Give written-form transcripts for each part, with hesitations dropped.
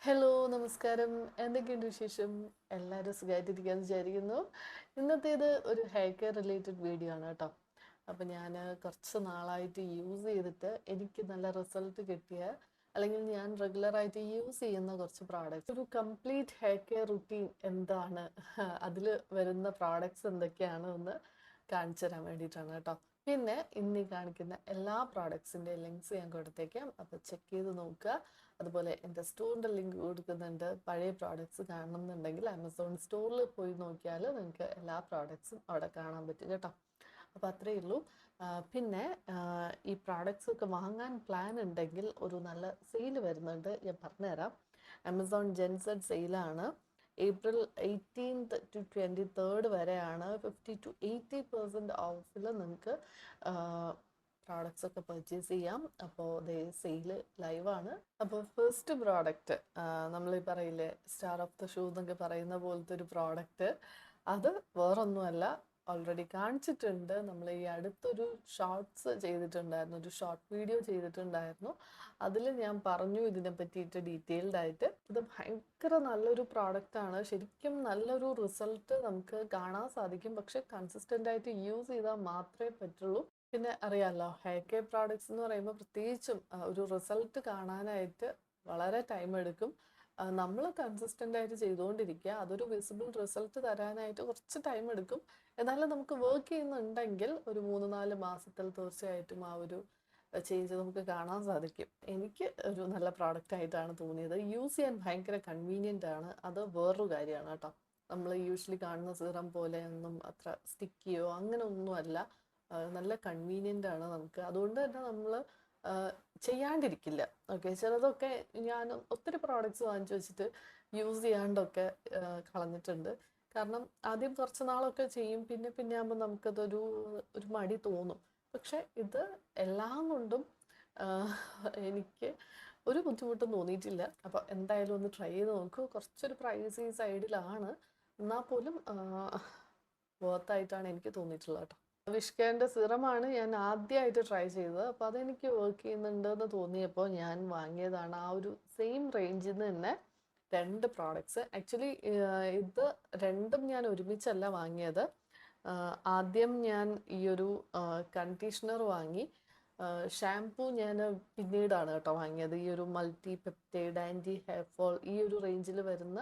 Hello നമസ്കാരം. എന്തൊക്കെയുണ്ട് വിശേഷം? എല്ലാവരും സുഖമായിട്ടിരിക്കാന്ന് വിചാരിക്കുന്നു. ഇന്നത്തേത് ഒരു ഹെയർ കെയർ റിലേറ്റഡ് വീഡിയോ ആണ് കേട്ടോ. അപ്പം ഞാൻ കുറച്ച് നാളായിട്ട് യൂസ് ചെയ്തിട്ട് എനിക്ക് നല്ല റിസൾട്ട് കിട്ടിയ അല്ലെങ്കിൽ ഞാൻ റെഗുലറായിട്ട് യൂസ് ചെയ്യുന്ന കുറച്ച് പ്രോഡക്റ്റ്സ്, ഒരു കംപ്ലീറ്റ് ഹെയർ കെയർ റുട്ടീൻ എന്താണ്, അതിൽ വരുന്ന പ്രോഡക്റ്റ്സ് എന്തൊക്കെയാണ് എന്ന് കാണിച്ചു തരാൻ വേണ്ടിയിട്ടാണ് കേട്ടോ. പിന്നെ ഇന്നീ കാണിക്കുന്ന എല്ലാ പ്രോഡക്ട്സിൻ്റെ ലിങ്ക്സ് ഞാൻ കൊടുത്തേക്കാം, അപ്പോൾ ചെക്ക് ചെയ്ത് നോക്കുക. അതുപോലെ എൻ്റെ സ്റ്റോറിൻ്റെ ലിങ്ക് കൊടുക്കുന്നുണ്ട്. പഴയ പ്രോഡക്ട്സ് കാണണമെന്നുണ്ടെങ്കിൽ ആമസോൺ സ്റ്റോറിൽ പോയി നോക്കിയാൽ നിങ്ങൾക്ക് എല്ലാ പ്രോഡക്ട്സും അവിടെ കാണാൻ പറ്റും കേട്ടോ. അപ്പോൾ അത്രയേ ഉള്ളൂ. പിന്നെ ഈ പ്രോഡക്ട്സ് ഒക്കെ വാങ്ങാൻ പ്ലാൻ ഉണ്ടെങ്കിൽ ഒരു നല്ല സെയിൽ വരുന്നുണ്ട്, ഞാൻ പറഞ്ഞുതരാം. ആമസോൺ ജെൻസെഡ് സെയിലാണ്. ഏപ്രിൽ 18th to 23rd വരെയാണ്. 50-80% ഓഫിൽ നിങ്ങൾക്ക് പ്രോഡക്ട്സ് ഒക്കെ പർച്ചേസ് ചെയ്യാം. അപ്പോൾ ദേ സെയിൽ ലൈവാണ്. അപ്പോൾ ഫസ്റ്റ് പ്രോഡക്റ്റ്, നമ്മൾ ഈ പറയില്ലേ സ്റ്റാർ ഓഫ് ദ ഷൂ എന്നൊക്കെ പറയുന്ന പോലത്തെ ഒരു പ്രോഡക്റ്റ്, അത് വേറൊന്നുമല്ല, ഓൾറെഡി കാണിച്ചിട്ടുണ്ട്. നമ്മൾ ഈ അടുത്തൊരു ഷോർട്സ് ചെയ്തിട്ടുണ്ടായിരുന്നു, ഒരു ഷോർട്ട് വീഡിയോ ചെയ്തിട്ടുണ്ടായിരുന്നു. അതിൽ ഞാൻ പറഞ്ഞു ഇതിനെ പറ്റിയിട്ട് ഡീറ്റെയിൽഡ് ആയിട്ട്. ഇത് ഭയങ്കര നല്ലൊരു പ്രോഡക്റ്റാണ്. ശരിക്കും നല്ലൊരു റിസൾട്ട് നമുക്ക് കാണാൻ സാധിക്കും. പക്ഷെ കൺസിസ്റ്റൻ്റ് ആയിട്ട് യൂസ് ചെയ്താൽ മാത്രമേ പറ്റുള്ളൂ. പിന്നെ അറിയാമല്ലോ, ഹെയർ കെയർ പ്രോഡക്ട്സ് എന്ന് പറയുമ്പോൾ പ്രത്യേകിച്ചും ഒരു റിസൾട്ട് കാണാനായിട്ട് വളരെ ടൈം എടുക്കും. നമ്മൾ കൺസിസ്റ്റൻ്റ് ആയിട്ട് ചെയ്തുകൊണ്ടിരിക്കുക, അതൊരു വിസിബിൾ റിസൾട്ട് തരാനായിട്ട് കുറച്ച് ടൈം എടുക്കും. എന്നാലും നമുക്ക് വർക്ക് ചെയ്യുന്നുണ്ടെങ്കിൽ ഒരു 3-4 മാസത്തിൽ തീർച്ചയായിട്ടും ആ ഒരു ചേഞ്ച് നമുക്ക് കാണാൻ സാധിക്കും. എനിക്ക് ഒരു നല്ല പ്രോഡക്റ്റ് ആയിട്ടാണ് തോന്നിയത്. യൂസ് ചെയ്യാൻ ഭയങ്കര കൺവീനിയൻ്റ് ആണ്, അത് വേറൊരു കാര്യമാണ് കേട്ടോ. നമ്മൾ യൂഷ്വലി കാണുന്ന സിറം പോലെയൊന്നും അത്ര സ്റ്റിക്കിയോ അങ്ങനെ ഒന്നുമല്ല. നല്ല കൺവീനിയൻ്റ് ആണ് നമുക്ക്. അതുകൊണ്ട് തന്നെ നമ്മൾ ചെയ്യാണ്ടിരിക്കില്ല. ഓക്കെ, ചിലതൊക്കെ ഞാൻ ഒത്തിരി പ്രോഡക്റ്റ്സ് വാങ്ങിച്ചു വെച്ചിട്ട് യൂസ് ചെയ്യാണ്ടൊക്കെ കളഞ്ഞിട്ടുണ്ട്. കാരണം ആദ്യം കുറച്ച് നാളൊക്കെ ചെയ്യും, പിന്നെ പിന്നെ ആകുമ്പോൾ നമുക്കതൊരു മടി തോന്നും. പക്ഷെ ഇത് എല്ലാം കൊണ്ടും എനിക്ക് ഒരു ബുദ്ധിമുട്ടും തോന്നിയിട്ടില്ല. അപ്പോൾ എന്തായാലും ഒന്ന് ട്രൈ ചെയ്ത് നോക്കൂ. കുറച്ചൊരു പ്രൈസി സൈഡിലാണ്, എന്നാൽ പോലും വർത്തായിട്ടാണ് എനിക്ക് തോന്നിയിട്ടുള്ളത് കേട്ടോ. വിഷ്കേൻ്റെ സിറമാണ് ഞാൻ ആദ്യമായിട്ട് ട്രൈ ചെയ്തത്. അപ്പോൾ അതെനിക്ക് വർക്ക് ചെയ്യുന്നുണ്ടെന്ന് തോന്നിയപ്പോൾ ഞാൻ വാങ്ങിയതാണ്. ആ ഒരു സെയിം റേഞ്ചിൽ നിന്ന് തന്നെ 2 പ്രോഡക്ട്സ്. ആക്ച്വലി ഇത് രണ്ടും ഞാൻ ഒരുമിച്ചല്ല വാങ്ങിയത്. ആദ്യം ഞാൻ ഈ ഒരു കണ്ടീഷണർ വാങ്ങി. ഷാംപൂ ഞാൻ പിന്നീടാണ് കേട്ടോ വാങ്ങിയത്. ഈ ഒരു multi peptide anti hair fall ഈ ഒരു റേഞ്ചിൽ വരുന്ന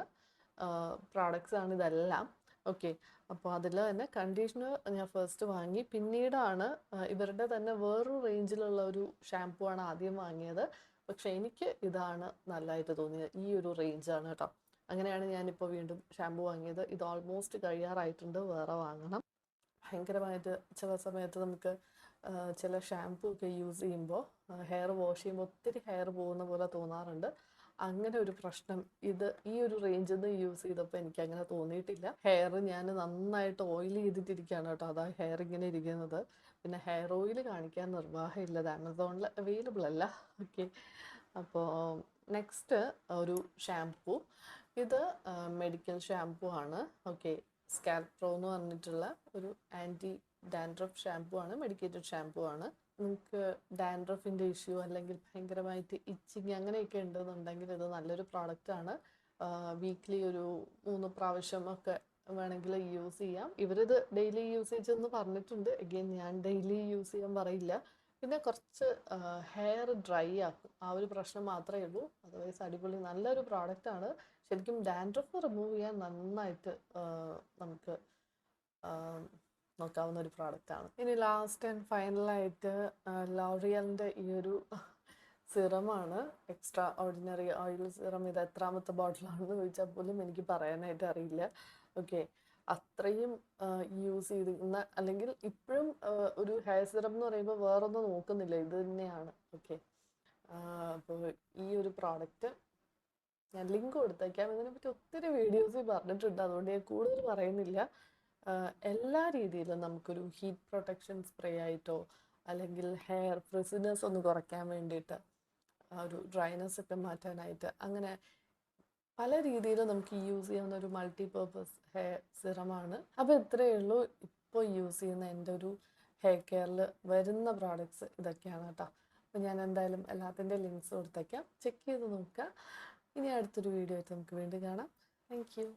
പ്രോഡക്ട്സ് ആണ് ഇതെല്ലാം. ഓക്കെ, അപ്പോൾ അതിൽ തന്നെ കണ്ടീഷണർ ഞാൻ ഫസ്റ്റ് വാങ്ങി. പിന്നീടാണ് ഇവരുടെ തന്നെ വേറൊരു റേഞ്ചിലുള്ള ഒരു ഷാംപൂ ആണ് ആദ്യം വാങ്ങിയത്. പക്ഷെ എനിക്ക് ഇതാണ് നല്ലതായിട്ട് തോന്നിയത്, ഈ ഒരു റേഞ്ചാണ് കേട്ടോ. അങ്ങനെയാണ് ഞാനിപ്പോൾ വീണ്ടും ഷാംപൂ വാങ്ങിയത്. ഇത് ഓൾമോസ്റ്റ് കഴിയാറായിട്ടുണ്ട്, വേറെ വാങ്ങണം. ഭയങ്കരമായിട്ട് ചില സമയത്ത് നമുക്ക് ചില ഷാംപൂ ഒക്കെ യൂസ് ചെയ്യുമ്പോൾ ഹെയർ വാഷ് ചെയ്യുമ്പോൾ ഒത്തിരി ഹെയർ പോകുന്ന പോലെ തോന്നാറുണ്ട്. അങ്ങനെ ഒരു പ്രശ്നം ഈ ഒരു റേഞ്ചിൽ നിന്ന് യൂസ് ചെയ്തപ്പോൾ എനിക്ക് അങ്ങനെ തോന്നിയിട്ടില്ല. ഹെയർ ഞാൻ നന്നായിട്ട് ഓയിൽ ചെയ്തിട്ടിരിക്കുകയാണ് കേട്ടോ, അതാ ഹെയർ ഇങ്ങനെ ഇരിക്കുന്നത്. പിന്നെ ഹെയർ ഓയിൽ കാണിക്കാൻ നിർവാഹമില്ല, അത് ആമസോണിൽ അവൈലബിൾ അല്ല. ഓക്കെ, അപ്പോൾ നെക്സ്റ്റ് ഒരു ഷാംപൂ. ഇത് മെഡിക്കൽ ഷാംപൂ ആണ്. ഓക്കെ, സ്കാൽപ് പ്രോ എന്ന് പറഞ്ഞിട്ടുള്ള ഒരു ആൻറ്റി ഡാൻഡ്രഫ് ഷാംപൂ ആണ്, മെഡിക്കേറ്റഡ് ഷാംപൂ ആണ്. നിങ്ങൾക്ക് ഡാൻഡ്രഫിൻ്റെ ഇഷ്യൂ അല്ലെങ്കിൽ ഭയങ്കരമായിട്ട് ഇച്ചിങ് അങ്ങനെയൊക്കെ ഉണ്ടെന്നുണ്ടെങ്കിൽ ഇത് നല്ലൊരു പ്രോഡക്റ്റാണ്. വീക്ക്ലി ഒരു 3 പ്രാവശ്യമൊക്കെ വേണമെങ്കിൽ യൂസ് ചെയ്യാം. ഇവരിത് ഡെയിലി യൂസേജ് എന്ന് പറഞ്ഞിട്ടുണ്ട്. എഗെയിൻ ഞാൻ ഡെയിലി യൂസ് ചെയ്യാൻ പറയില്ല. പിന്നെ കുറച്ച് ഹെയർ ഡ്രൈ ആക്കും, ആ ഒരു പ്രശ്നം മാത്രമേ ഉള്ളൂ. അതർവൈസ് അടിപൊളി നല്ലൊരു പ്രോഡക്റ്റാണ്. ശരിക്കും ഡാൻഡ്രഫ് റിമൂവ് ചെയ്യാൻ നന്നായിട്ട് നമുക്ക് നോക്കാവുന്ന ഒരു പ്രോഡക്റ്റാണ്. ഇനി ലാസ്റ്റ് ആൻഡ് ഫൈനലായിട്ട് ലോറിയലിൻ്റെ ഈ ഒരു സിറമാണ്, എക്സ്ട്രാ ഓർഡിനറി ഓയിൽ സിറം. ഇത് എത്രാമത്തെ ബോട്ടിലാണെന്ന് ചോദിച്ചാൽ പോലും എനിക്ക് പറയാനായിട്ട് അറിയില്ല. ഓക്കെ, അത്രയും യൂസ് ചെയ്തിരുന്ന, അല്ലെങ്കിൽ ഇപ്പോഴും ഒരു ഹെയർ സിറം എന്ന് പറയുമ്പോൾ വേറൊന്നും നോക്കുന്നില്ല, ഇത് തന്നെയാണ്. ഓക്കെ, അപ്പോൾ ഈ ഒരു പ്രോഡക്റ്റ് ഞാൻ ലിങ്ക് കൊടുത്തേക്കാം. ഇതിനെപ്പറ്റി ഒത്തിരി വീഡിയോസ് പറഞ്ഞിട്ടുണ്ട്, അതുകൊണ്ട് ഞാൻ കൂടുതൽ പറയുന്നില്ല. എല്ലാ രീതിയിലും നമുക്കൊരു ഹീറ്റ് പ്രൊട്ടക്ഷൻ സ്പ്രേ ആയിട്ടോ അല്ലെങ്കിൽ ഹെയർ ഫ്രിസിനെസ് ഒന്ന് കുറയ്ക്കാൻ വേണ്ടിയിട്ട്, ആ ഒരു ഡ്രൈനെസ് ഒക്കെ മാറ്റാനായിട്ട്, അങ്ങനെ പല രീതിയിലും നമുക്ക് യൂസ് ചെയ്യാവുന്ന ഒരു മൾട്ടി പർപ്പസ് ഹെയർ സിറമാണ്. അപ്പോൾ ഇത്രയേ ഉള്ളൂ ഇപ്പോൾ യൂസ് ചെയ്യുന്ന എൻ്റെ ഒരു ഹെയർ കെയറിൽ വരുന്ന പ്രോഡക്ട്സ് ഇതൊക്കെയാണ് കേട്ടോ. അപ്പോൾ ഞാൻ എന്തായാലും എല്ലാത്തിൻ്റെ ലിങ്ക്സ് കൊടുത്തേക്കാം, ചെക്ക് ചെയ്ത് നോക്കുക. ഇനി അടുത്തൊരു വീഡിയോ ആയിട്ട് നമുക്ക് വീണ്ടും കാണാം. Thank you.